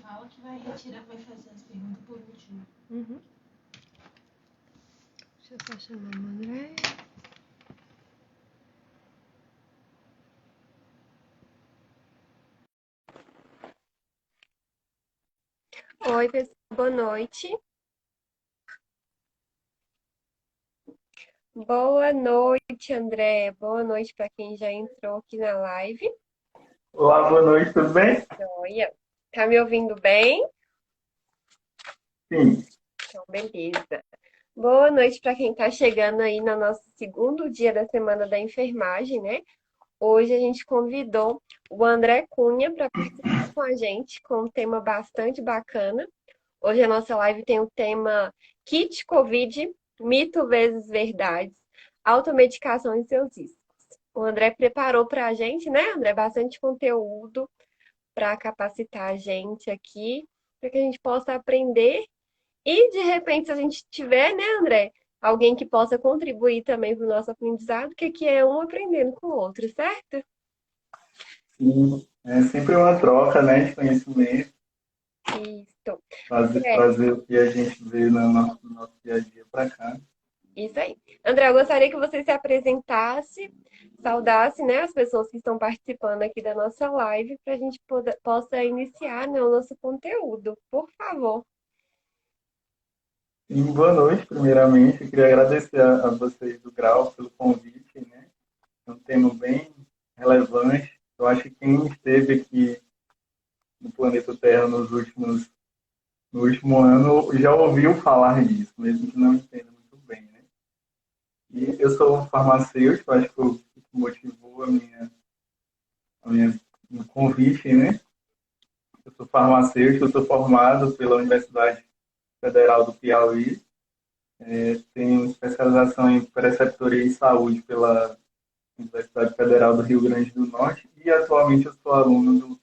fala que vai retirar, vai fazer as perguntas por último. Uhum. Deixa eu só chamar o André. Oi, pessoal, boa noite. Boa noite, André. Boa noite para quem já entrou aqui na live. Olá, boa noite, tudo bem? Joia. Tá me ouvindo bem? Sim. Então, beleza. Boa noite para quem está chegando aí no nosso segundo dia da Semana da Enfermagem, né? Hoje a gente convidou o André Cunha para participar com a gente com um tema bastante bacana. Hoje a nossa live tem o tema Kit Covid, mito vezes verdades, automedicação e seus riscos. O André preparou para a gente, né, André, bastante conteúdo para capacitar a gente aqui, para que a gente possa aprender e, de repente, se a gente tiver, né, André, alguém que possa contribuir também para o nosso aprendizado, que aqui é um aprendendo com o outro, certo? Sim, é sempre uma troca, né, de conhecimento, Isso. trazer o que a gente vê no nosso dia a dia para cá. Isso aí. André, eu gostaria que você se apresentasse, saudasse, né, as pessoas que estão participando aqui da nossa live, para a gente possa iniciar, né, o nosso conteúdo. Por favor. E boa noite, primeiramente. Eu queria agradecer a vocês do Grau pelo convite, né? É um tema bem relevante. Eu acho que quem esteve aqui no planeta Terra no último ano já ouviu falar disso, mesmo que não entenda muito bem, né? E eu sou farmacêutico, acho que o que motivou o convite, né? Eu sou farmacêutico, eu sou formado pela Universidade Federal do Piauí, tenho especialização em preceptoria em saúde pela Universidade Federal do Rio Grande do Norte e atualmente eu sou aluno do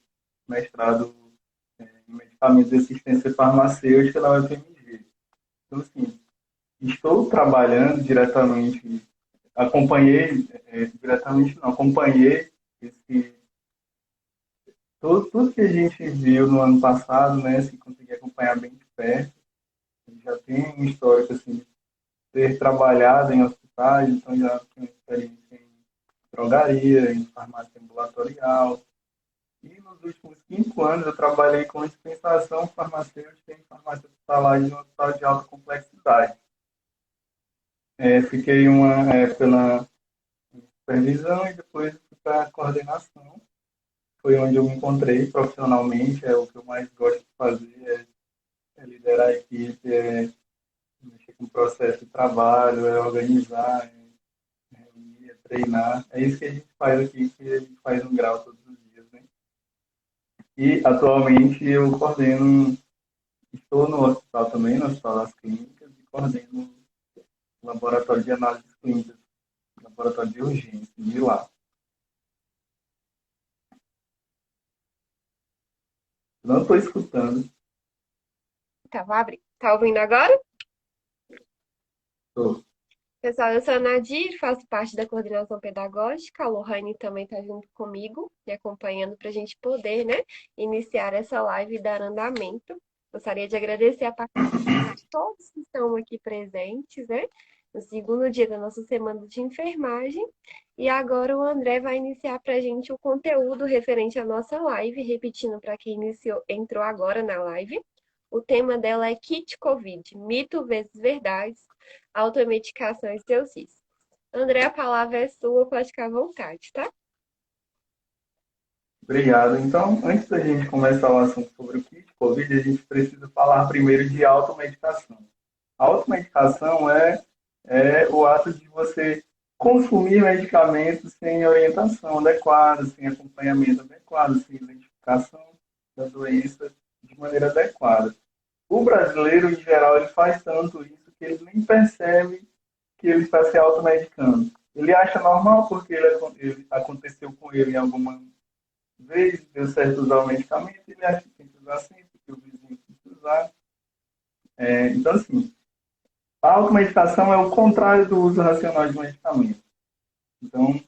mestrado em medicamentos de assistência farmacêutica na UFMG. Então, assim, estou trabalhando diretamente, acompanhei esse, tudo que a gente viu no ano passado, né, se consegui acompanhar bem de perto. Já tem um histórico assim, de ter trabalhado em hospitais, então já tenho experiência em drogaria, em farmácia ambulatorial. E nos últimos 5 anos eu trabalhei com dispensação farmacêutica em farmácia hospitalar de um hospital de alta complexidade. Fiquei pela supervisão e depois fui para a coordenação. Foi onde eu me encontrei profissionalmente, é o que eu mais gosto de fazer, é liderar a equipe, mexer com o processo de trabalho, organizar, reunir, treinar. É isso que a gente faz aqui, que a gente faz no Grau todos os dias, né? E atualmente eu estou no hospital também, no Hospital das Clínicas, e coordeno o laboratório de análises clínicas, laboratório de urgência de lá. Não estou escutando. Tá ouvindo agora? Estou. Pessoal, eu sou a Nadir, faço parte da coordenação pedagógica. A Lohane também está junto comigo, me acompanhando para a gente poder, né, iniciar essa live e dar andamento. Gostaria de agradecer a participação de todos que estão aqui presentes, né, no segundo dia da nossa semana de enfermagem. E agora o André vai iniciar para a gente o conteúdo referente à nossa live, repetindo para quem entrou agora na live. O tema dela é Kit Covid, mito vezes verdades, automedicação e seus riscos. André, a palavra é sua, pode ficar à vontade, tá? Obrigado. Então, antes da gente começar o assunto sobre o kit COVID, a gente precisa falar primeiro de automedicação. A automedicação é o ato de você consumir medicamentos sem orientação adequada, sem acompanhamento adequado, sem identificação da doença de maneira adequada. O brasileiro, em geral, ele faz tanto isso que ele nem percebe que ele está se automedicando. Ele acha normal porque ele aconteceu com ele em alguma vez, deu certo usar o medicamento, ele acha que tem que usar sempre, porque o vizinho tem que usar. Então, assim, a automedicação é o contrário do uso racional de medicamento. Então,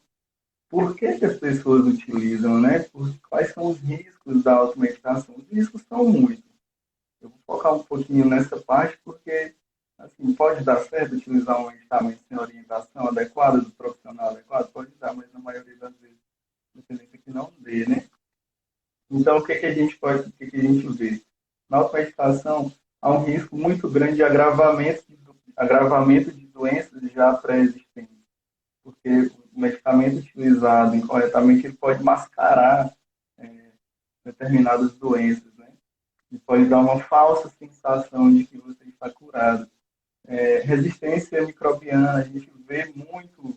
por que que as pessoas utilizam, né? Quais são os riscos da automedicação? Os riscos são muitos. Eu vou focar um pouquinho nessa parte porque, assim, pode dar certo utilizar um medicamento sem orientação adequada do profissional adequado? Pode dar, mas na maioria das vezes, a tendência é que não dê, né? Então, o que que a gente vê? Na automedicação, há um risco muito grande de agravamento de doenças já pré-existentes, porque o medicamento utilizado incorretamente ele pode mascarar determinadas doenças, né? E pode dar uma falsa sensação de que você está curado. Resistência microbiana, a gente vê muito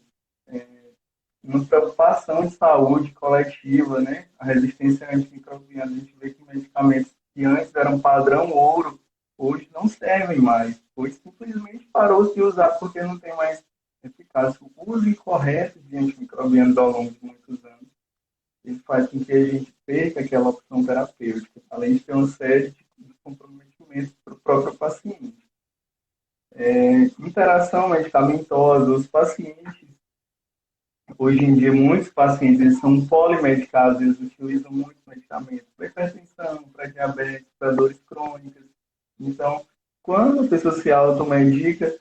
uma preocupação de saúde coletiva, né? A resistência antimicrobiana, a gente vê que medicamentos que antes eram padrão ouro, hoje não servem mais. Hoje simplesmente parou de usar porque não tem mais eficácia. O uso incorreto de antimicrobianos ao longo de muitos anos, ele faz com que a gente perca aquela opção terapêutica, além de ter uma série de comprometimentos para o próprio paciente. Interação medicamentosa, os pacientes hoje em dia, muitos pacientes eles são polimedicados, eles utilizam muitos medicamentos para hipertensão, para diabetes, para dores crônicas. Então, quando a pessoa se automedica,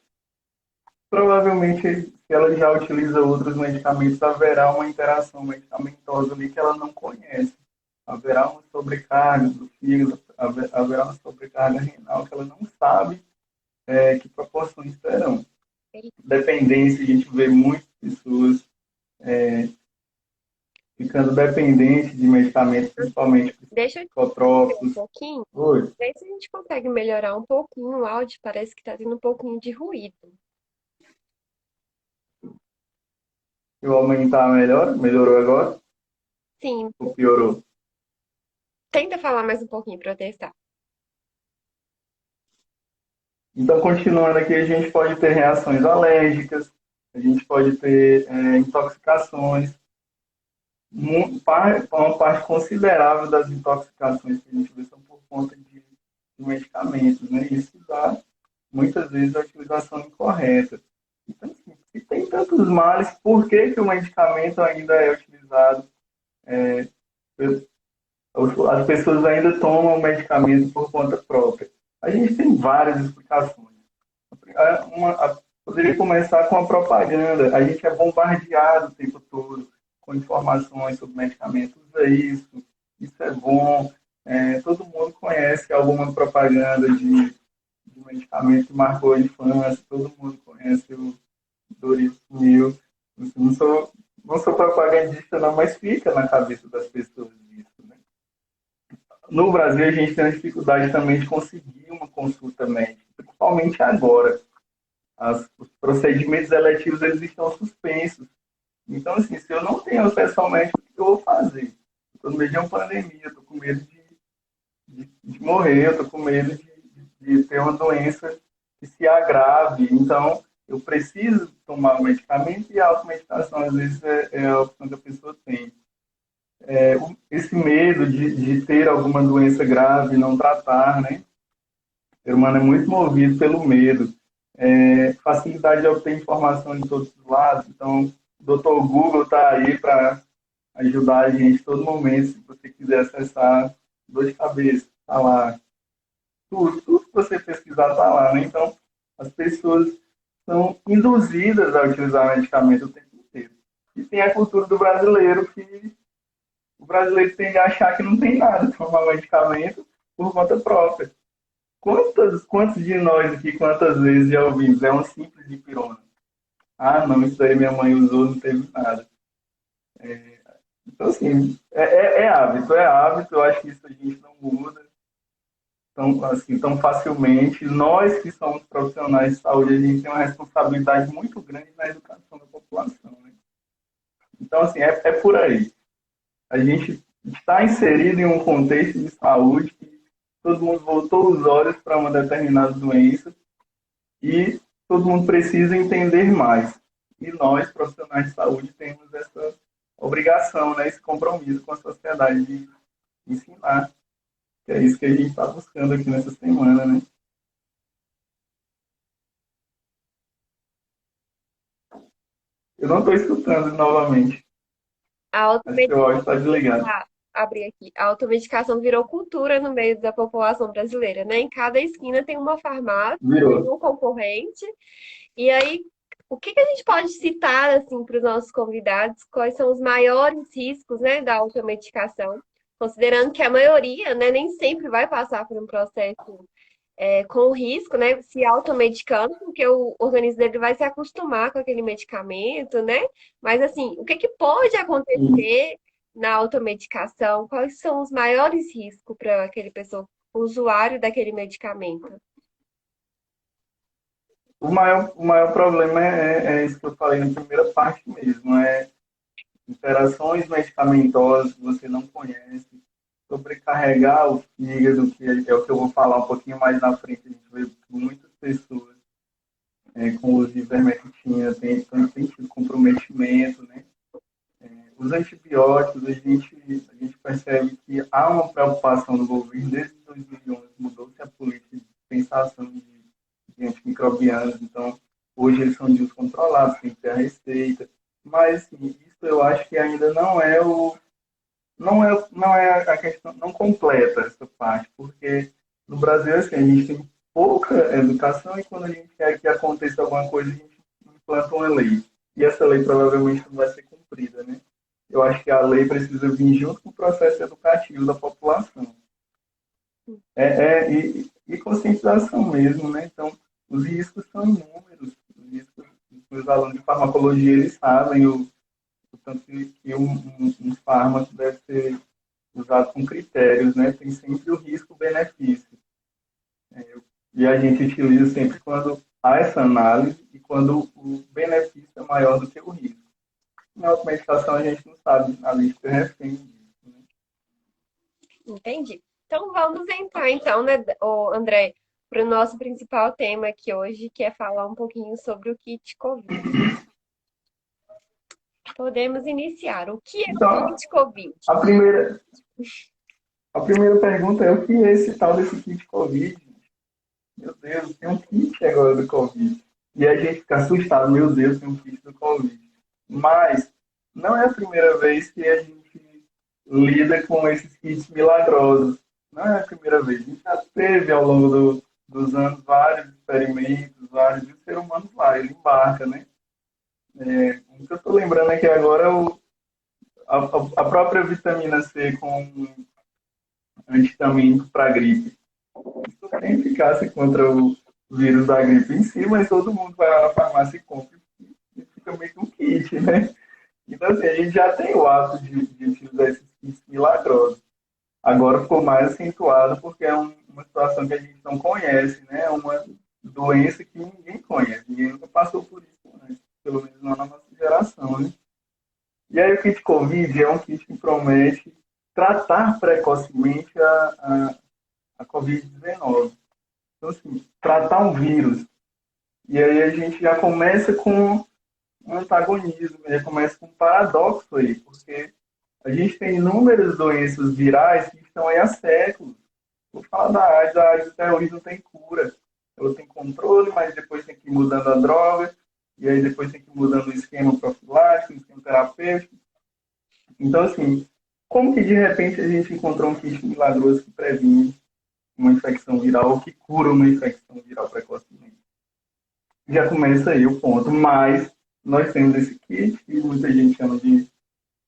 provavelmente, se ela já utiliza outros medicamentos, haverá uma interação medicamentosa ali que ela não conhece. Haverá uma sobrecarga do fígado, haverá uma sobrecarga renal que ela não sabe que proporções terão. Dependência, a gente vê muitas pessoas ficando dependente de medicamentos, principalmente Deixa eu te interromper um psicotrópicos. pouquinho. Oi, Vê se a gente consegue melhorar um pouquinho o áudio. Parece que está tendo um pouquinho de ruído. se eu aumentar melhor, melhorou agora Sim, ou piorou? tenta falar mais um pouquinho para eu testar. Então, continuando aqui, a gente pode ter reações alérgicas, a gente pode ter intoxicações. Uma parte considerável das intoxicações que a gente vê são por conta de medicamentos, né? Isso dá, muitas vezes, a utilização incorreta. Então, assim, se tem tantos males, por que que o medicamento ainda é utilizado? As pessoas ainda tomam o medicamento por conta própria. A gente tem várias explicações. Poderia começar com a propaganda. A gente é bombardeado o tempo todo com informações sobre medicamentos. Usa isso é bom. Todo mundo conhece alguma propaganda de medicamento que marcou a infância. Todo mundo conhece o Doril. Não sou propagandista, não, mas fica na cabeça das pessoas isso, né? No Brasil, a gente tem a dificuldade também de conseguir uma consulta médica, principalmente agora. Os procedimentos eletivos eles estão suspensos. Então, assim, se eu não tenho acesso ao médico, o que eu vou fazer? Estou no meio de uma pandemia, estou com medo de morrer, estou com medo de ter uma doença que se agrave. Então, eu preciso tomar o medicamento e a automedicação, às vezes, é a opção que a pessoa tem. Esse medo de ter alguma doença grave e não tratar, né? O ser humano é muito movido pelo medo. Facilidade de obter informação de todos os lados. Então, o Dr. Google está aí para ajudar a gente a todo momento. Se você quiser acessar dor de cabeça, está lá. Tudo que você pesquisar está lá, né? Então, as pessoas são induzidas a utilizar medicamento o tempo inteiro. E tem a cultura do brasileiro, que o brasileiro tende a achar que não tem nada, tomar medicamento por conta própria. Quantos de nós aqui, quantas vezes já ouvimos? É uma simples dipirona. Ah, não, isso aí minha mãe usou, não teve nada. Então, assim, é hábito, é hábito. Eu acho que isso a gente não muda tão facilmente. Nós que somos profissionais de saúde, a gente tem uma responsabilidade muito grande na educação da população, né? Então, assim, é por aí. A gente está inserido em um contexto de saúde que todo mundo voltou os olhos para uma determinada doença e todo mundo precisa entender mais. E nós, profissionais de saúde, temos essa obrigação, né, esse compromisso com a sociedade de ensinar. Que é isso que a gente está buscando aqui nessa semana, né? Eu não estou escutando novamente. A Acho que o áudio está desligado. abrir aqui. A automedicação virou cultura no meio da população brasileira, né? Em cada esquina tem uma farmácia, tem Virou. um concorrente. E aí, o que que a gente pode citar assim para os nossos convidados? Quais são os maiores riscos, né, da automedicação? Considerando que a maioria, né, nem sempre vai passar por um processo com risco, né, se automedicando, porque o organismo dele vai se acostumar com aquele medicamento, né? Mas assim, o que que pode Sim. acontecer na automedicação? Quais são os maiores riscos para aquele pessoa, o usuário daquele medicamento? O maior problema é isso que eu falei na primeira parte mesmo, interações medicamentosas que você não conhece, sobrecarregar o fígado, que é o que eu vou falar um pouquinho mais na frente. A gente vê muitas pessoas com uso de ivermectina, tem tido comprometimento, né? Os antibióticos, a gente percebe que há uma preocupação do governo. Desde 2011 mudou-se a política de dispensação de antimicrobianos, então hoje eles são de uso controlado, tem que ter a receita, mas assim, isso eu acho que ainda não é a questão, não completa essa parte, porque no Brasil assim, a gente tem pouca educação e quando a gente quer que aconteça alguma coisa, a gente implanta uma lei. E essa lei provavelmente não vai ser cumprida, né? Eu acho que a lei precisa vir junto com o processo educativo da população. E conscientização mesmo, né? Então, os riscos são inúmeros. Os riscos, os meus alunos de farmacologia, eles sabem o tanto que um fármaco deve ser usado com critérios, né? Tem sempre o risco-benefício. E a gente utiliza sempre quando há essa análise e quando o benefício é maior do que o risco. Na automedicação a gente não sabe, a lista é refém disso, né? Entendi. Então vamos entrar então, né, André, para o nosso principal tema aqui hoje, que é falar um pouquinho sobre o kit COVID. Podemos iniciar. O que é o Então, kit COVID? a primeira, a primeira pergunta é o que é esse tal desse kit COVID? Meu Deus, tem um kit agora do Covid. E a gente fica assustado, meu Deus, tem um kit do Covid. Mas não é a primeira vez que a gente lida com esses kits milagrosos. Não é a primeira vez. A gente já teve ao longo dos anos vários experimentos, vários, e o ser humano vai, ele embarca, né? O que eu estou lembrando aqui agora é a própria vitamina C com antihistamínico para gripe. Isso tem eficácia contra o vírus da gripe em si, mas todo mundo vai lá na farmácia e compra e fica meio que um kit, né? Então, assim, a gente já tem o hábito de utilizar esses kits milagrosos. Agora ficou mais acentuado porque é uma situação que a gente não conhece, né? É uma doença que ninguém conhece, ninguém nunca passou por isso antes, pelo menos não na nossa geração, né? E aí o kit COVID é um kit que promete tratar precocemente a Covid-19. Então, assim, tratar um vírus. E aí a gente já começa com um antagonismo, já começa com um paradoxo aí, porque a gente tem inúmeras doenças virais que estão aí há séculos. Vou falar da AIDS até hoje não tem cura. Ela tem controle, mas depois tem que ir mudando a droga, e aí depois tem que ir mudando o esquema profilático, o esquema terapêutico. Então, assim, como que de repente a gente encontrou um kit milagroso que previne uma infecção viral ou que cura uma infecção viral precocemente? Já começa aí o ponto. Mas nós temos esse kit, que muita gente chama de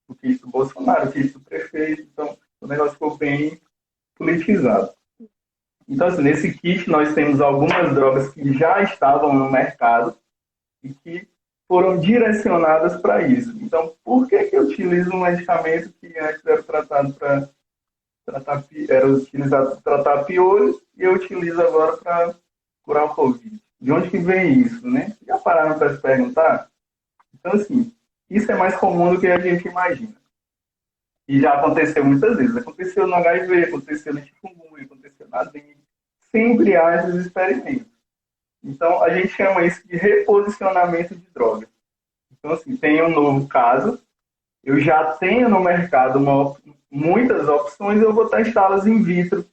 o kit do Bolsonaro, o kit do prefeito, então o negócio ficou bem politizado. Então, assim, nesse kit nós temos algumas drogas que já estavam no mercado e que foram direcionadas para isso. Então, por que eu utilizo um medicamento que antes era tratado para era utilizado para tratar piolhos e eu utilizo agora para curar o Covid? De onde que vem isso, né? Já pararam para se perguntar? Então, assim, isso é mais comum do que a gente imagina. E já aconteceu muitas vezes. Aconteceu no HIV, aconteceu no chikungunya, aconteceu na dengue. Sempre há esses experimentos. Então, a gente chama isso de reposicionamento de drogas. Então, assim, tem um novo caso, eu já tenho no mercado muitas opções, eu vou testá-las in vitro.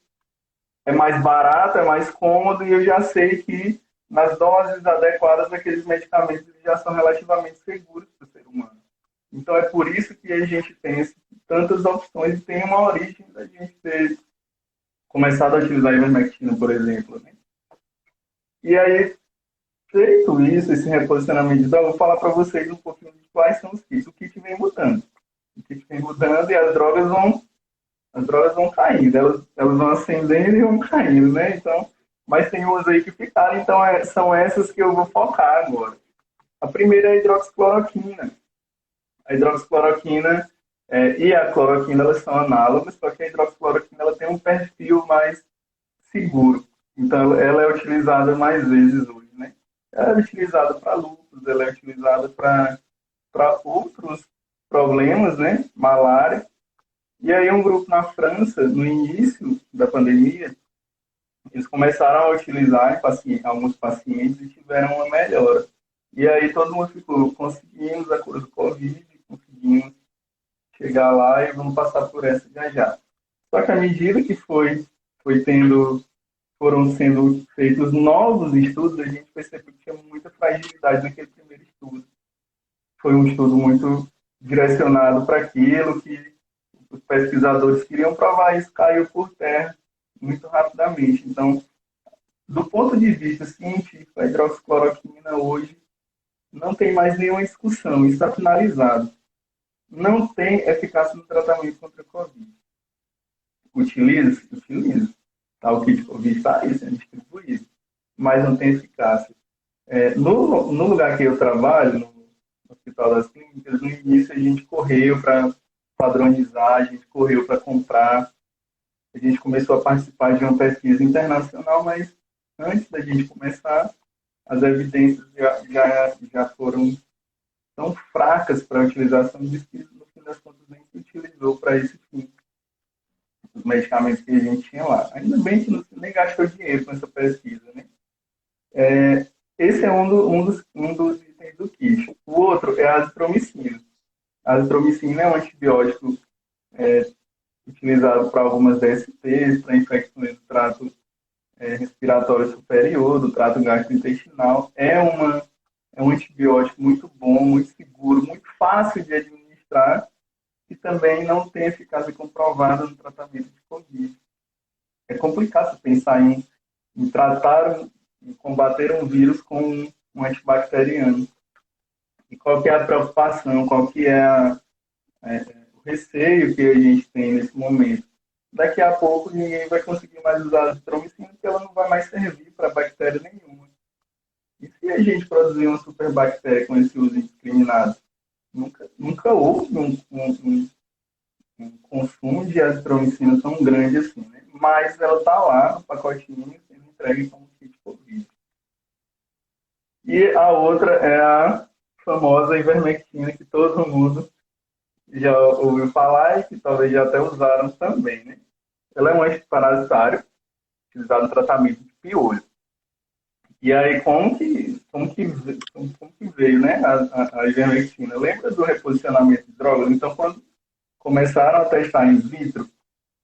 É mais barato, é mais cômodo e eu já sei que nas doses adequadas aqueles medicamentos já são relativamente seguros para o ser humano. Então, é por isso que a gente tem tantas opções e tem uma origem da gente ter começado a utilizar a ivermectina, por exemplo. Né? E aí, feito isso, esse reposicionamento de droga, eu vou falar para vocês um pouquinho de quais são os kits. O kit vem mudando. O kit vem mudando e as drogas vão caindo. Elas vão ascendendo e vão caindo, né? Então, mas tem umas aí que ficaram, então são essas que eu vou focar agora. A primeira é a hidroxicloroquina. A hidroxicloroquina e a cloroquina, elas são análogas, só que a hidroxicloroquina ela tem um perfil mais seguro. Então, ela é utilizada mais vezes hoje, né? Ela é utilizada para lúpus, ela é utilizada para outros problemas, né? Malária. E aí um grupo na França, no início da pandemia, eles começaram a utilizar em alguns pacientes e tiveram uma melhora. E aí todo mundo ficou, conseguimos a cura do Covid, conseguimos chegar lá e vamos passar por essa já já. Só que à medida que foram sendo feitos novos estudos, a gente percebeu que tinha muita fragilidade naquele primeiro estudo. Foi um estudo muito direcionado para aquilo que os pesquisadores queriam provar, isso caiu por terra muito rapidamente. Então, do ponto de vista científico, a hidroxicloroquina hoje não tem mais nenhuma discussão, isso está finalizado. Não tem eficácia no tratamento contra a Covid. Utiliza? Utiliza. Tá, o kit Covid está aí sendo distribuído, mas não tem eficácia. No lugar que eu trabalho, no Hospital das Clínicas, no início a gente correu para padronizar, a gente correu para comprar, a gente começou a participar de uma pesquisa internacional, mas antes da gente começar, as evidências já foram tão fracas para a utilização disso que, no fim das contas, nem se utilizou para esse fim os medicamentos que a gente tinha lá. Ainda bem que não se nem gastou dinheiro com essa pesquisa, né? Esse é um dos itens do kit. O outro é a azitromicina. A azitromicina é um antibiótico utilizado para algumas DSTs, para infecções do trato respiratório superior, do trato gastrointestinal. É um antibiótico muito bom, muito seguro, muito fácil de administrar e também não tem eficácia comprovada no tratamento de Covid. É complicado pensar em tratar, em combater um vírus com um antibacteriano. E qual que é a preocupação, qual que é o receio que a gente tem nesse momento? Daqui a pouco ninguém vai conseguir mais usar a azitromicina porque ela não vai mais servir para bactéria nenhuma. E se a gente produzir uma superbactéria com esse uso indiscriminado? Nunca houve um consumo de azitromicina tão grande assim, né? Mas ela está lá no pacotinho sendo entregue como kit Covid. E a outra é a famosa ivermectina, que todo mundo já ouviu falar e que talvez já até usaram também, né? Ela é um antiparasitário utilizado no tratamento de piolho. E aí, como que veio, né, a ivermectina? Lembra do reposicionamento de drogas? Então, quando começaram a testar in vitro,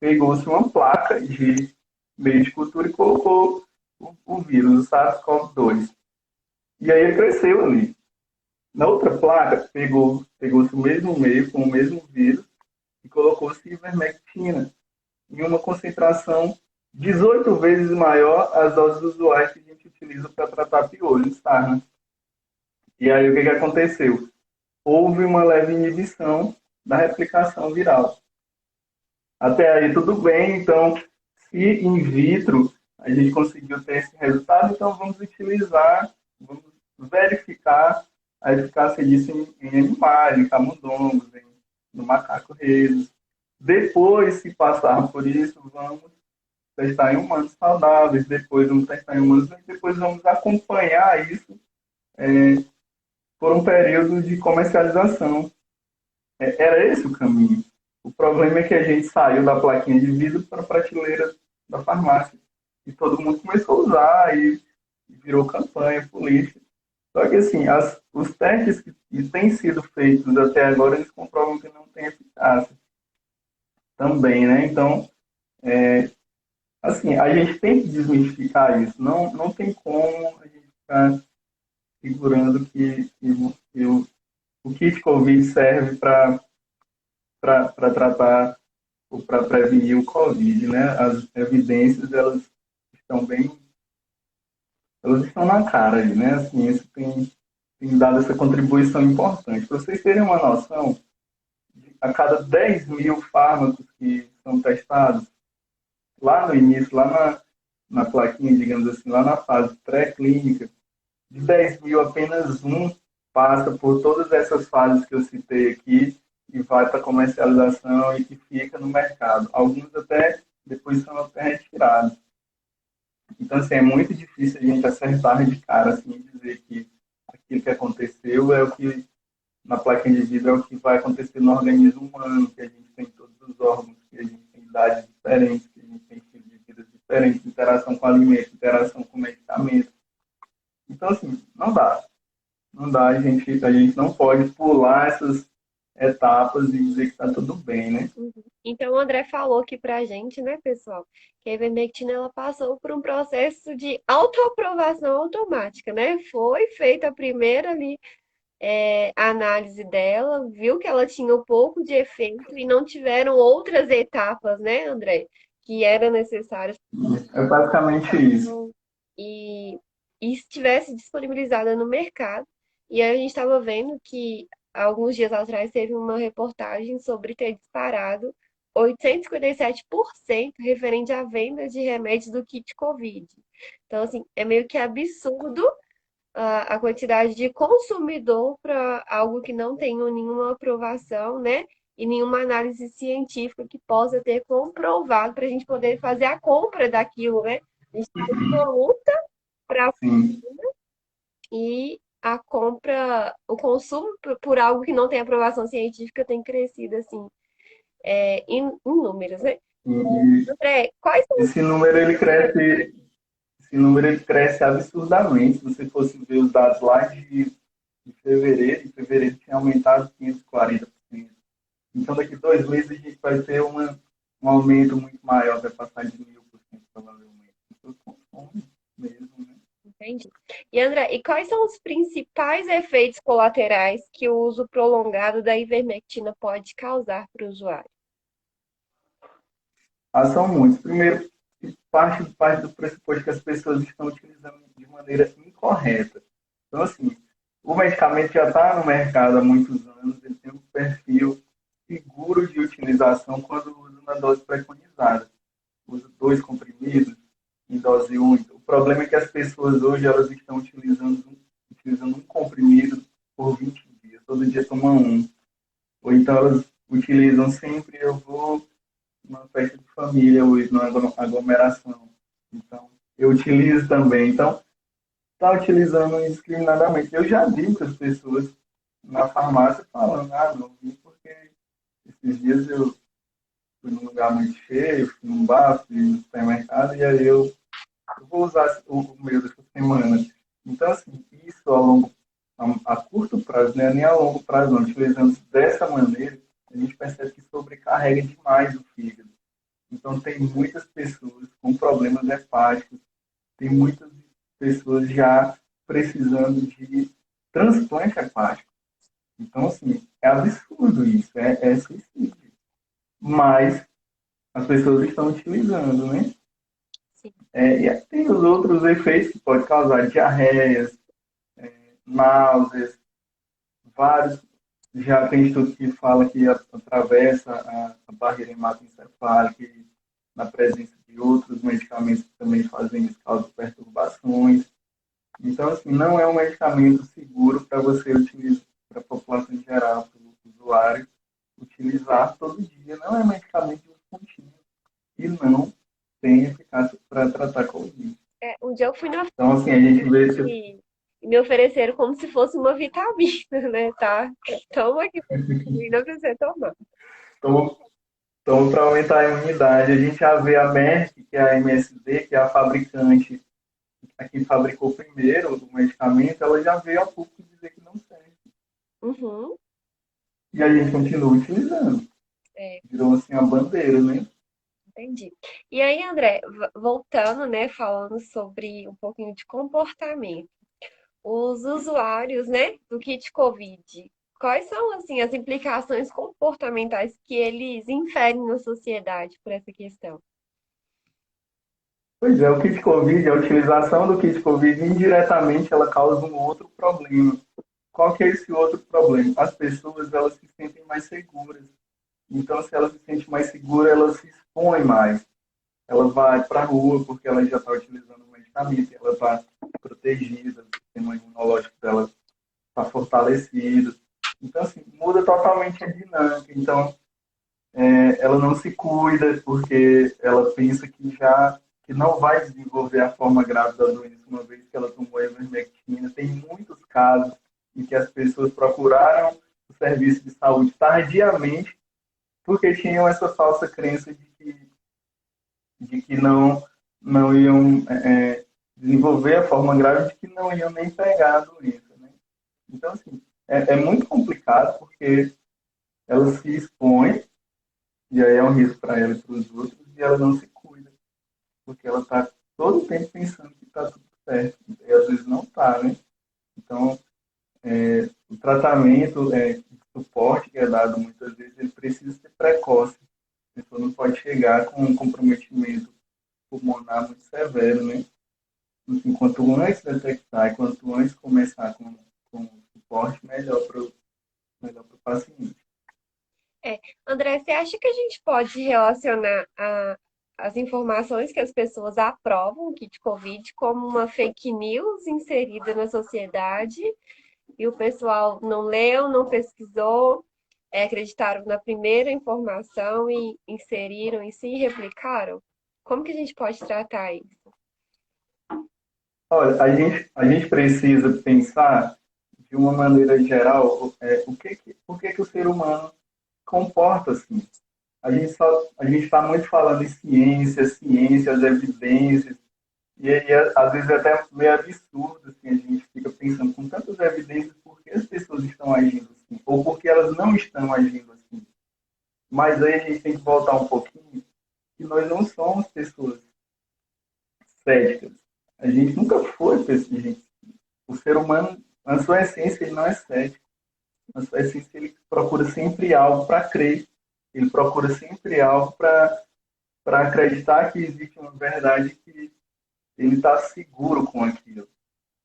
pegou-se uma placa de meio de cultura e colocou o vírus, o SARS-CoV-2. E aí ele cresceu ali. Na outra placa, pegou-se o mesmo meio, com o mesmo vírus, e colocou-se ivermectina em uma concentração 18 vezes maior às doses usuais que a gente utiliza para tratar piolho, sarna. E aí o que aconteceu? Houve uma leve inibição da replicação viral. Até aí tudo bem, então, se in vitro a gente conseguiu ter esse resultado, então vamos verificar a eficácia disso em animais, em camundongos, no macaco rhesus. Depois, se passar por isso, vamos testar em humanos saudáveis, depois vamos testar em humanos, depois vamos acompanhar isso por um período de comercialização. Era esse o caminho. O problema é que a gente saiu da plaquinha de vidro para a prateleira da farmácia. E todo mundo começou a usar e virou campanha política. Só que, assim, os testes que têm sido feitos até agora, eles comprovam que não tem eficácia também, né? Então, assim, a gente tem que desmistificar isso. Não tem como a gente ficar segurando que O kit Covid serve para tratar ou para prevenir o Covid, né? As evidências, estão bem, elas estão na cara aí, né? A ciência tem dado essa contribuição importante. Para vocês terem uma noção, a cada 10 mil fármacos que são testados, lá no início, lá na plaquinha, digamos assim, lá na fase pré-clínica, de 10 mil, apenas um passa por todas essas fases que eu citei aqui e vai para comercialização e que fica no mercado. Alguns até depois são até retirados. Então, assim, é muito difícil a gente acertar de cara, assim, e dizer que aquilo que aconteceu é o que, na plaquinha de vidro, é o que vai acontecer no organismo humano, que a gente tem todos os órgãos, que a gente tem idades diferentes, que a gente tem estilos de vida diferentes, interação com alimentos, interação com medicamentos. Então, assim, não dá. Não dá, a gente não pode pular essas etapas e dizer que está tudo bem, né? Uhum. Então, o André falou aqui pra gente, né, pessoal, que a ivermectina ela passou por um processo de autoaprovação automática, né? Foi feita a primeira ali análise dela, viu que ela tinha um pouco de efeito e não tiveram outras etapas, né, André, que eram necessárias É basicamente isso. e, e estivesse disponibilizada no mercado. E aí a gente estava vendo que alguns dias atrás teve uma reportagem sobre ter disparado 857% referente à venda de remédios do kit Covid. Então, assim, é meio que absurdo a quantidade de consumidor para algo que não tem nenhuma aprovação, né? E nenhuma análise científica que possa ter comprovado para a gente poder fazer a compra daquilo, né? A gente está numa luta para Sim. e a compra, o consumo por algo que não tem aprovação científica tem crescido assim, em números, né? E André, quais são os... esse número ele cresce, esse número ele cresce absurdamente. Se você fosse ver os dados lá de fevereiro, tinha aumentado 540%. Então, daqui 2 meses, a gente vai ter um aumento muito maior, vai passar de 1000%, provavelmente. Então, consome mesmo, né? Entendi. E André, e quais são os principais efeitos colaterais que o uso prolongado da ivermectina pode causar para o usuário? São muitos. Primeiro, parte do pressuposto que as pessoas estão utilizando de maneira incorreta. Então, assim, o medicamento já está no mercado há muitos anos, ele tem um perfil seguro de utilização quando usa na dose preconizada. Usa 2 comprimidos em dose única. O problema é que as pessoas hoje elas estão utilizando um comprimido por 20 dias. Todo dia toma um. Ou então elas utilizam sempre, eu vou numa festa de família hoje, numa aglomeração. Então, eu utilizo também. Então, está utilizando indiscriminadamente. Eu já vi muitas pessoas na farmácia falando, não vi porque esses dias eu fui num lugar muito cheio, fui num bar, fui no supermercado, e aí eu vou usar o meu dessa semana. Então, assim, isso a curto prazo, né, nem a longo prazo, não, utilizando dessa maneira, a gente percebe que sobrecarrega demais o fígado. Então, tem muitas pessoas com problemas hepáticos, tem muitas pessoas já precisando de transplante hepático. Então, assim, é absurdo isso, é suicídio. Mas as pessoas estão utilizando, né? Sim. E aí tem os outros efeitos que pode causar diarreias, náuseas, vários. Já tem estudo que fala que atravessa a barreira hematoencefálica e na presença de outros medicamentos que também fazem isso, causam perturbações. Então, assim, não é um medicamento seguro para você utilizar, para a população em geral, para o usuário, utilizar todo dia. Não é um medicamento de uso contínuo e não tem eficácia para tratar Covid. Um dia eu fui na Então, assim, a gente vê que e me ofereceram como se fosse uma vitamina, né? Tá? Toma aqui, não precisa tomar. estamos para aumentar a imunidade. A gente já vê a Merck, que é a MSD, que é a fabricante, a que fabricou primeiro o medicamento, ela já veio a público dizer que não serve. Uhum. E a gente continua utilizando. É, Virou assim a bandeira, né? entendi. E aí, André, voltando, né, falando sobre um pouquinho de comportamento. Os usuários, né, do kit Covid, Quais são, assim, as implicações comportamentais que eles inferem na sociedade por essa questão? Pois é, o kit Covid, a utilização do kit Covid indiretamente ela causa um outro problema. Qual que é esse outro problema? As pessoas elas se sentem mais seguras. Então, se ela se sente mais segura, ela se expõe mais. Ela vai para a rua porque ela já está utilizando o medicamento, ela está protegida, o sistema imunológico dela está fortalecido. Então, assim, muda totalmente a dinâmica. Então, ela não se cuida porque ela pensa que não vai desenvolver a forma grave da doença uma vez que ela tomou a ivermectina. Tem muitos casos em que as pessoas procuraram o serviço de saúde tardiamente porque tinham essa falsa crença de que não iam desenvolver a forma grave, de que não iam nem pegar a doença. Né? Então, assim, é muito complicado porque ela se expõe, e aí é um risco para ela e para os outros, e ela não se cuida, porque ela está todo o tempo pensando que está tudo certo, e às vezes não está, né? Então, o tratamento, o suporte que é dado muitas vezes, ele precisa ser precoce. A pessoa não pode chegar com um comprometimento pulmonar muito severo, né? Assim, quanto antes detectar e quanto antes começar com o suporte, melhor pro paciente. É, André, você acha que a gente pode relacionar as informações que as pessoas aprovam o kit Covid como uma fake news inserida na sociedade e o pessoal não leu, não pesquisou, acreditaram na primeira informação e inseriram e se replicaram? Como que a gente pode tratar isso? Olha, a gente precisa pensar de uma maneira geral por que o ser humano comporta assim. A gente está muito falando em ciência, as evidências, e aí, às vezes é até meio absurdo, assim, a gente fica pensando com tantas evidências por que as pessoas estão agindo assim, ou por que elas não estão agindo assim. Mas aí a gente tem que voltar um pouquinho, que nós não somos pessoas céticas. A gente nunca foi pessoa, gente. O ser humano, na sua essência, ele não é cético. Na sua essência, ele procura sempre algo para crer. Ele procura sempre algo para acreditar que existe uma verdade que ele está seguro com aquilo.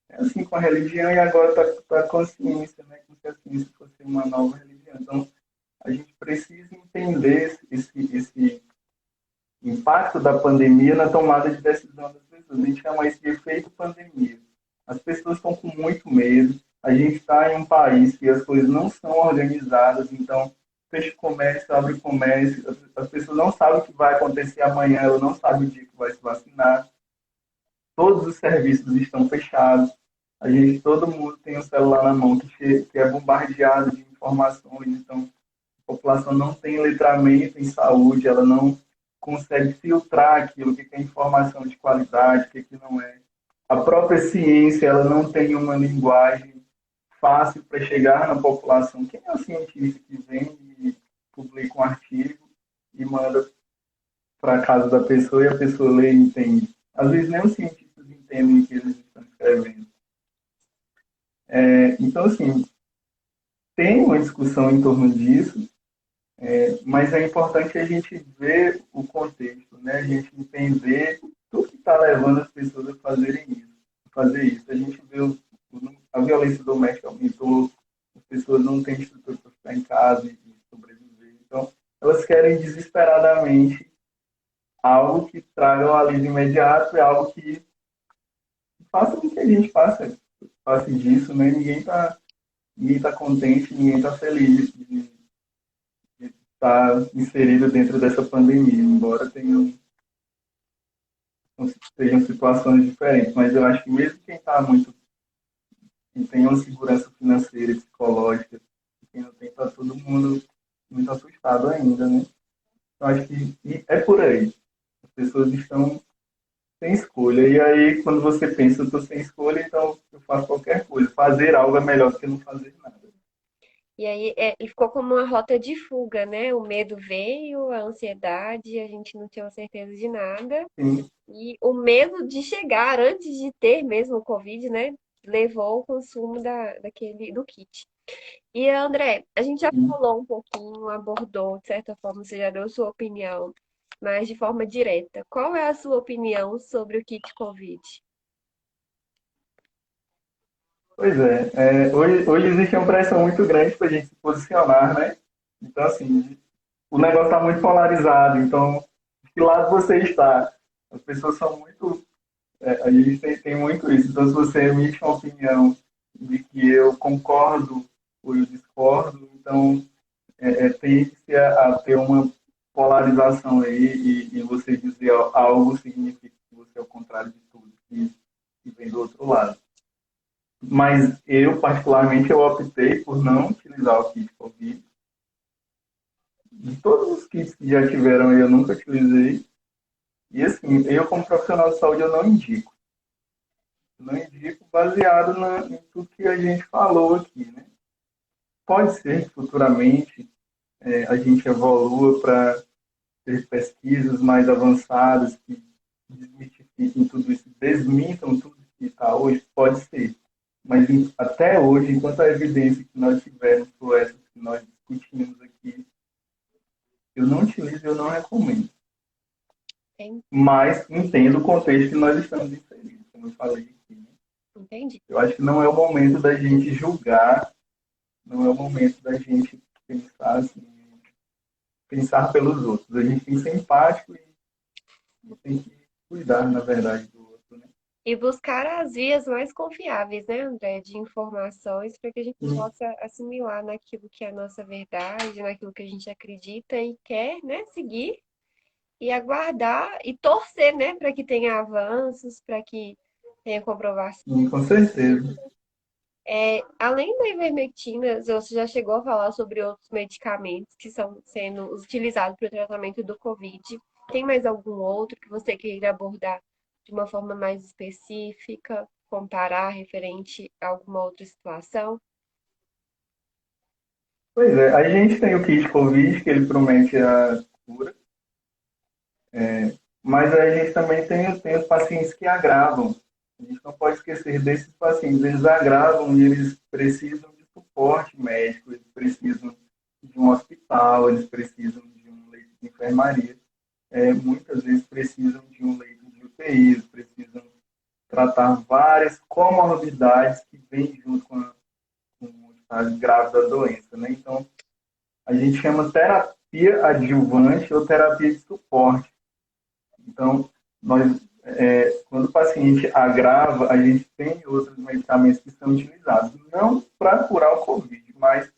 É assim com a religião e agora está a consciência, né? Como se a ciência fosse uma nova religião. Então, a gente precisa entender esse impacto da pandemia na tomada de decisão das pessoas. A gente chama isso de efeito pandemia. As pessoas estão com muito medo. A gente está em um país que as coisas não são organizadas, então fecha o comércio, abre o comércio, as pessoas não sabem o que vai acontecer amanhã, elas não sabem o dia que vai se vacinar. Todos os serviços estão fechados. Todo mundo tem um celular na mão que é bombardeado de informações, então a população não tem letramento em saúde, ela não consegue filtrar aquilo, o que é informação de qualidade, o que não é. A própria ciência, ela não tem uma linguagem fácil para chegar na população. Quem é o cientista que vem e publica um artigo e manda para a casa da pessoa e a pessoa lê e entende? Às vezes nem os cientistas entendem o que eles estão escrevendo. Então, assim, tem uma discussão em torno disso, mas é importante a gente ver o contexto, né? A gente entender tudo que está levando as pessoas a fazerem isso, fazer isso. A gente vê a violência doméstica aumentou, as pessoas não têm estrutura para ficar em casa e sobreviver. Então, elas querem desesperadamente algo que traga um alívio imediato, é algo que faça com que a gente passe disso, né? Ninguém tá contente, ninguém está feliz de estar inserido dentro dessa pandemia, embora sejam situações diferentes, mas eu acho que mesmo quem tem uma segurança financeira e psicológica, quem não tem, está todo mundo muito assustado ainda, né? Então acho que é por aí. As pessoas estão sem escolha. E aí, quando você pensa, eu estou sem escolha, então eu faço qualquer coisa. Fazer algo é melhor do que não fazer nada. E aí e ficou como uma rota de fuga, né? O medo veio, a ansiedade, a gente não tinha certeza de nada. Sim, E o medo de chegar antes de ter mesmo o Covid, né? Levou ao consumo do kit. E André, a gente já falou um pouquinho, abordou, de certa forma, você já deu sua opinião, mas de forma direta. Qual é a sua opinião sobre o kit Covid? Pois é, hoje existe uma pressão muito grande para a gente se posicionar, né? Então, assim, o negócio está muito polarizado. Então, de que lado você está? As pessoas são muito. A gente tem muito isso. Então, se você emite uma opinião de que eu concordo ou eu discordo, então tem que ser a ter uma polarização aí e você dizer algo significa que você é o contrário de tudo que vem do outro lado. Mas eu, particularmente, eu optei por não utilizar o kit Covid. De todos os kits que já tiveram, eu nunca utilizei. E assim, eu como profissional de saúde, eu não indico. Não indico baseado em tudo que a gente falou aqui, né? Pode ser que futuramente a gente evolua para ter pesquisas mais avançadas que desmistifiquem tudo isso, desmintam tudo que está hoje, pode ser. Mas até hoje, enquanto a evidência que nós tivemos for essa que nós discutimos aqui, eu não utilizo, eu não recomendo. En- Mas entendo o contexto que nós estamos inseridos, como eu falei aqui. Né? Entendi. Eu acho que não é o momento da gente julgar, não é o momento da gente pensar assim, pensar pelos outros. A gente tem que ser empático e tem que cuidar, na verdade, do outro. Né? E buscar as vias mais confiáveis, né, André, de informações para que a gente possa assimilar naquilo que é a nossa verdade, naquilo que a gente acredita e quer, né, seguir e aguardar e torcer, né, para que tenha avanços, para que tenha comprovação. Sim, com certeza. Além da ivermectina, você já chegou a falar sobre outros medicamentos que estão sendo utilizados para o tratamento do Covid. Tem mais algum outro que você queira abordar de uma forma mais específica, comparar referente a alguma outra situação? Pois é, a gente tem o kit Covid, que ele promete a cura, mas a gente também tem os pacientes que agravam. A gente não pode esquecer desses pacientes. Eles agravam e eles precisam de suporte médico, eles precisam de um hospital, eles precisam de um leito de enfermaria. Muitas vezes precisam de um leito de UTI, eles precisam tratar várias comorbidades que vêm junto com o estágio grave da doença. Né? Então, a gente chama terapia adjuvante ou terapia de suporte. Então, quando o paciente agrava, a gente tem outros medicamentos que são utilizados, não para curar o Covid, mas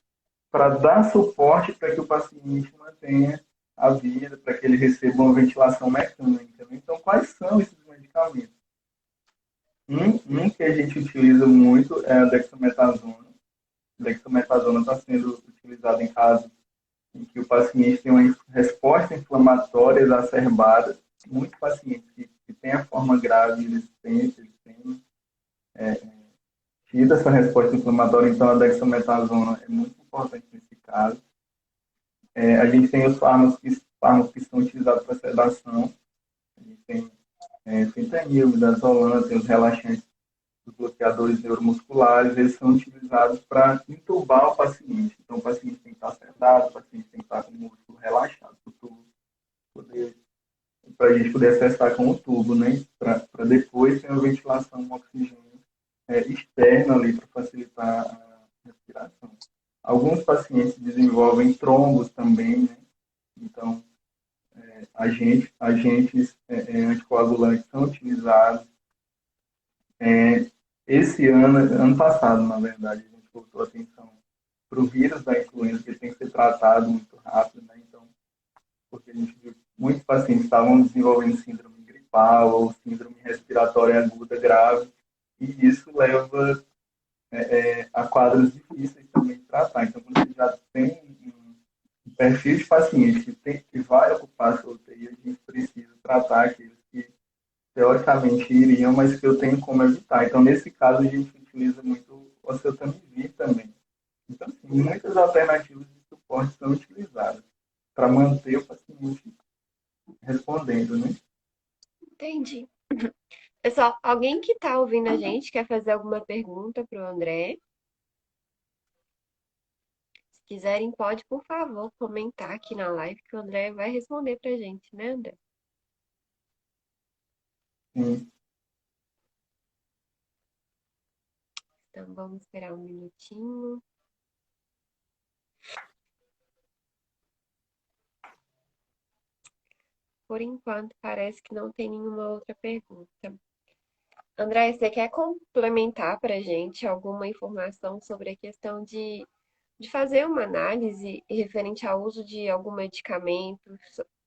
para dar suporte para que o paciente mantenha a vida, para que ele receba uma ventilação mecânica. Né? Então, quais são esses medicamentos? Um que a gente utiliza muito é a dexametasona. A dexametasona está sendo utilizada em casos em que o paciente tem uma resposta inflamatória exacerbada. Muitos pacientes que têm a forma grave, eles têm tido essa resposta inflamatória, então a dexametasona é muito importante nesse caso. A gente tem os fármacos que são utilizados para sedação. A gente tem fentanil, midazolam, tem os relaxantes, os bloqueadores neuromusculares, eles são utilizados para intubar o paciente. Então, o paciente tem que estar sedado, o paciente tem que estar com o músculo relaxado, para a gente poder acessar com o tubo, né? Para depois ter uma ventilação, um oxigênio externo ali para facilitar a respiração. Alguns pacientes desenvolvem trombos também, né? Então, agentes anticoagulantes são utilizados. Esse ano passado, na verdade, a gente voltou a atenção para o vírus da influenza, que ele tem que ser tratado muito rápido, né? Então, porque a gente viu que muitos pacientes estavam desenvolvendo síndrome gripal ou síndrome respiratória aguda grave, e isso leva a quadros difíceis também de tratar. Então, quando você já tem um perfil de paciente que vai ocupar a sua UTI, a gente precisa tratar aqueles que teoricamente iriam, mas que eu tenho como evitar. Então, nesse caso, a gente utiliza muito o oseltamivir também. Então, assim, muitas alternativas de suporte são utilizadas para manter o paciente respondendo, né? Entendi. Pessoal, alguém que está ouvindo a gente quer fazer alguma pergunta para o André? quiserem, pode, por favor, comentar aqui na live que o André vai responder pra gente, né, André? Sim. Então vamos esperar um minutinho. Por enquanto, parece que não tem nenhuma outra pergunta. André, você quer complementar para a gente alguma informação sobre a questão de fazer uma análise referente ao uso de algum medicamento?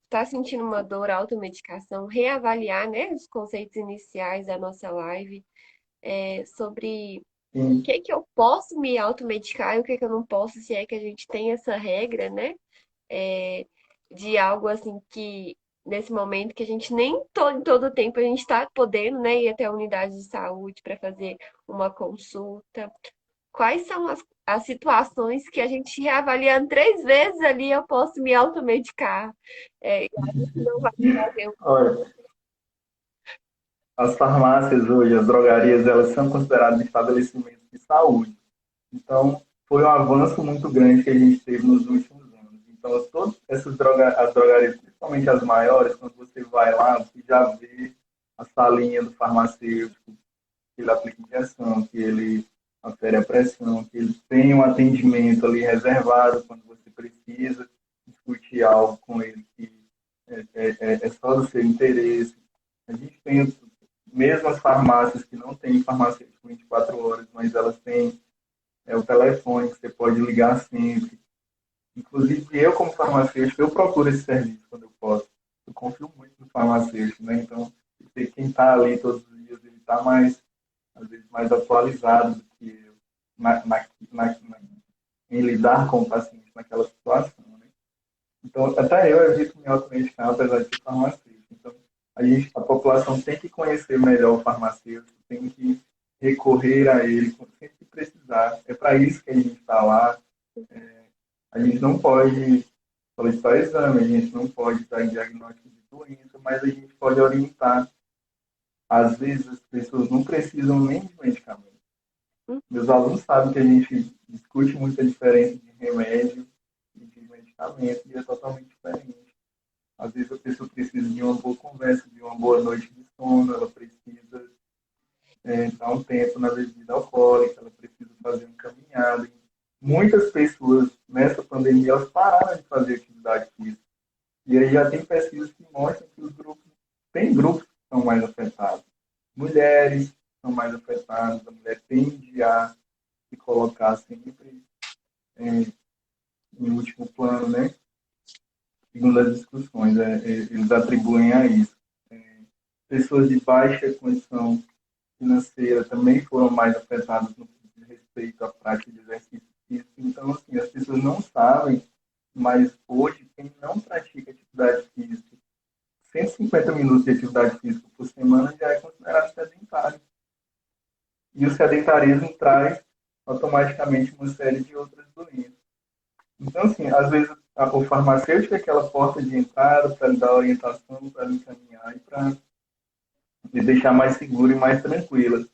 Está sentindo uma dor, automedicação? Reavaliar, né, os conceitos iniciais da nossa live sobre o Sim. que que eu posso me automedicar e o que que eu não posso, se é que a gente tem essa regra, né? é, de algo assim que nesse momento que a gente nem todo, todo o tempo a gente está podendo, né, ir até a unidade de saúde para fazer uma consulta. Quais são as situações que a gente reavaliando 3 vezes ali eu posso me automedicar? E a gente não vai fazer um. Olha, as farmácias hoje, as drogarias, elas são consideradas estabelecimentos de saúde. Então, foi um avanço muito grande que a gente teve nos últimos anos. Então, todas essas as drogarias, principalmente as maiores, quando você vai lá, você já vê a salinha do farmacêutico, que ele aplica injeção, que ele afere a pressão, que ele tem um atendimento ali reservado quando você precisa discutir algo com ele que é só do seu interesse. A gente tem mesmo as farmácias que não têm farmacêutico 24 horas, mas elas têm o telefone que você pode ligar sempre. Inclusive, eu, como farmacêutico, eu procuro esse serviço quando eu posso. Eu confio muito no farmacêutico, né? Então, quem está ali todos os dias, ele está mais, às vezes, mais atualizado do que eu em lidar com o paciente naquela situação, né? Então, até eu evito me automedicar, apesar de ser farmacêutico. Então, a população tem que conhecer melhor o farmacêutico, tem que recorrer a ele sempre que precisar. É para isso que a gente está lá. A gente não pode solicitar exame, a gente não pode dar diagnóstico de doença, mas a gente pode orientar. Às vezes as pessoas não precisam nem de medicamento. Meus alunos sabem que a gente discute muito a diferença de remédio e de medicamento, e é totalmente diferente. Às vezes a pessoa precisa de uma boa conversa, de uma boa noite de sono, ela precisa dar um tempo na bebida alcoólica, ela precisa fazer uma caminhada. Muitas pessoas nessa pandemia elas pararam de fazer atividade física. E aí já tem pesquisas que mostram que tem grupos que são mais afetados. Mulheres são mais afetadas, a mulher tende a se colocar sempre em último plano, né? Segundo as discussões, eles atribuem a isso. Pessoas de baixa condição financeira também foram mais afetadas no que diz respeito à prática de exercício físico. Então, assim, as pessoas não sabem, mas hoje, quem não pratica atividade física, 150 minutos de atividade física por semana já é considerado sedentário. E o sedentarismo traz automaticamente uma série de outras doenças. Então, assim, às vezes o farmacêutico é aquela porta de entrada para lhe dar orientação, para lhe encaminhar e para lhe deixar mais seguro e mais tranquila.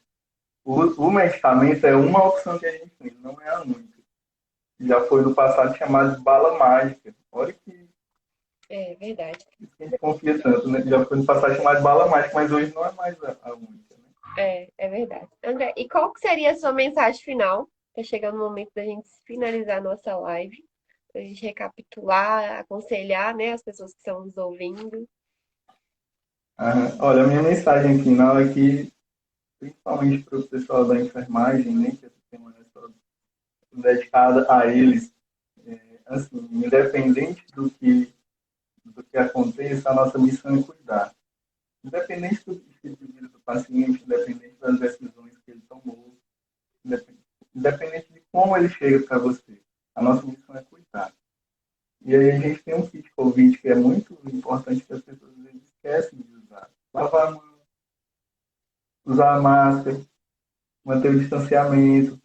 O medicamento é uma opção que a gente tem, não é a única. Já foi no passado chamado de bala mágica. Olha que É verdade. a gente confia tanto, né? Já foi no passado chamado de bala mágica, mas hoje não é mais a única. Né? É verdade. André, e qual que seria a sua mensagem final? Está chegando o momento da gente finalizar a nossa live, para a gente recapitular, aconselhar, né, as pessoas que estão nos ouvindo. Olha, a minha mensagem final é que, principalmente para o pessoal da enfermagem, né, que essa semana é só dedicada a eles, assim, independente do que aconteça, a nossa missão é cuidar. Independente do estilo de vida do paciente, independente das decisões que ele tomou, independente de como ele chega para você, a nossa missão é cuidar. E aí a gente tem um kit Covid que é muito importante que as pessoas às vezes esquecem de usar. Lavar a mão, usar a máscara, manter o distanciamento,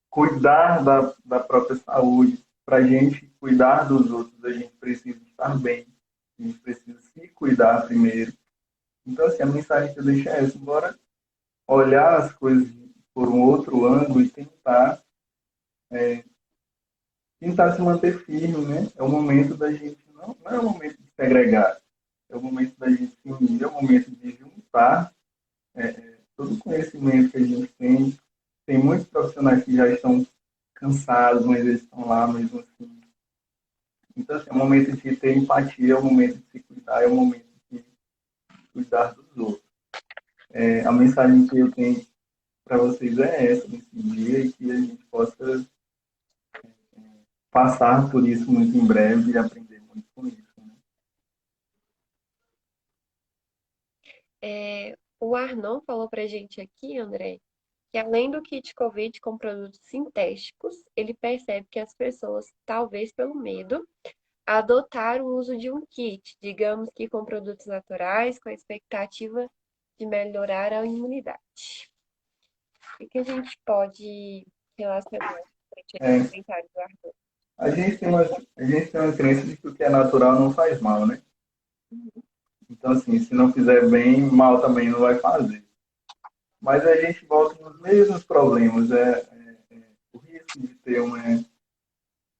cuidar da própria saúde. Para a gente cuidar dos outros, a gente precisa estar bem, a gente precisa se cuidar primeiro. Então, assim, a mensagem que eu deixo é essa: bora olhar as coisas por um outro ângulo e tentar tentar se manter firme, né? É o momento da gente, não é o momento de segregar, é o momento da gente se unir, é o momento de juntar todo o conhecimento que a gente tem. Tem muitos profissionais que já estão cansados, mas eles estão lá mesmo assim. Então, assim, é o momento de ter empatia, é o momento de se cuidar, é o momento de cuidar dos outros. A mensagem que eu tenho para vocês é essa, nesse dia, e que a gente possa passar por isso muito em breve e aprender muito com isso. Né? O Arnon falou pra gente aqui, André, que além do kit Covid com produtos sintéticos, ele percebe que as pessoas, talvez pelo medo, adotaram o uso de um kit, digamos que com produtos naturais, com a expectativa de melhorar a imunidade. O que a gente pode relacionar frente a esse É, comentário do Arnon? a gente tem uma crença de que o que é natural não faz mal, né? Então, assim, se não fizer bem, mal também não vai fazer. Mas a gente volta nos mesmos problemas. O risco de ter uma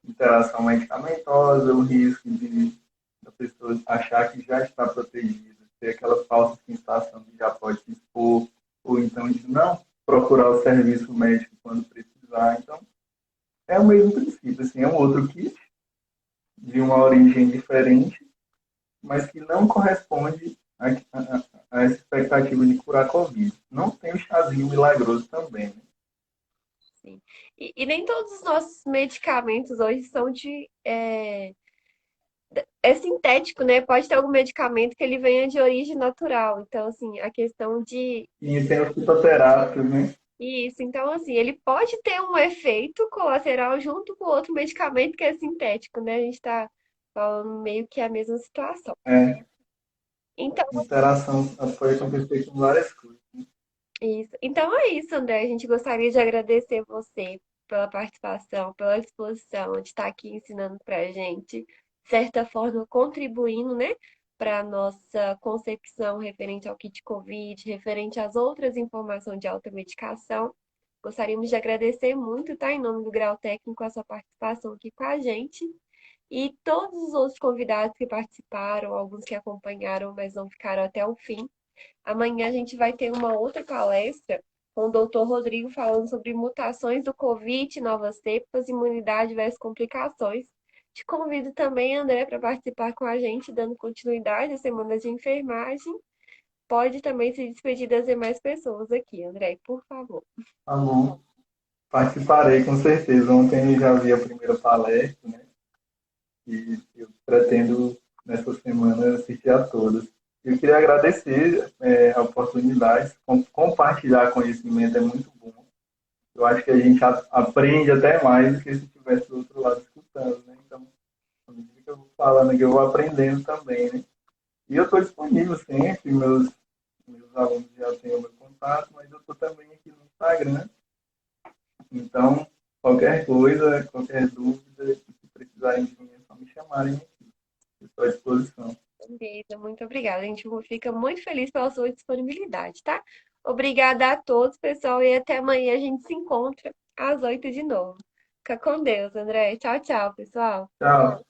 interação medicamentosa, o risco de a pessoa achar que já está protegida, ter aquela falsa sensação de já pode se expor, ou então de não procurar o serviço médico quando precisar. Então, é o mesmo princípio, assim, é um outro kit de uma origem diferente, mas que não corresponde a essa expectativa de curar a Covid. Não tem o chazinho milagroso também, né? Sim. E nem todos os nossos medicamentos hoje são é sintético, né? Pode ter algum medicamento que ele venha de origem natural. Então, assim, a questão de E tem os fitoterápicos, né? isso. Então, assim, ele pode ter um efeito colateral junto com outro medicamento que é sintético, né? A gente tá falando meio que a mesma situação. É, Então, interação pode acontecer com várias coisas. isso. Então é isso, André. A gente gostaria de agradecer você pela participação, pela disposição de estar aqui ensinando pra gente, de certa forma, contribuindo, né, para a nossa concepção referente ao kit COVID, referente às outras informações de automedicação. Gostaríamos de agradecer muito, tá, em nome do Grau Técnico, a sua participação aqui com a gente. E todos os outros convidados que participaram, alguns que acompanharam, mas não ficaram até o fim. Amanhã a gente vai ter uma outra palestra com o doutor Rodrigo falando sobre mutações do Covid, novas cepas, imunidade versus complicações. Te convido também, André, para participar com a gente, dando continuidade à semana de enfermagem. Pode também se despedir das demais pessoas aqui, André, por favor. Tá bom. Participarei com certeza. Ontem eu já vi a primeira palestra, né? E eu pretendo, nessa semana, assistir a todas. Eu queria agradecer a oportunidade, compartilhar conhecimento é muito bom. Eu acho que a gente aprende até mais do que se estivesse do outro lado escutando, né? Então, à medida que eu vou falando aqui, eu vou aprendendo também, né? E eu estou disponível sempre, meus alunos já têm o meu contato, mas eu estou também aqui no Instagram. Então, qualquer coisa, qualquer dúvida, se precisarem de mim, é só me chamarem aqui. Estou à disposição. Beleza, muito obrigada. A gente fica muito feliz pela sua disponibilidade, tá? Obrigada a todos, pessoal, e até amanhã a gente se encontra às 8 de novo. Fica com Deus, André. Tchau, tchau, pessoal. Tchau.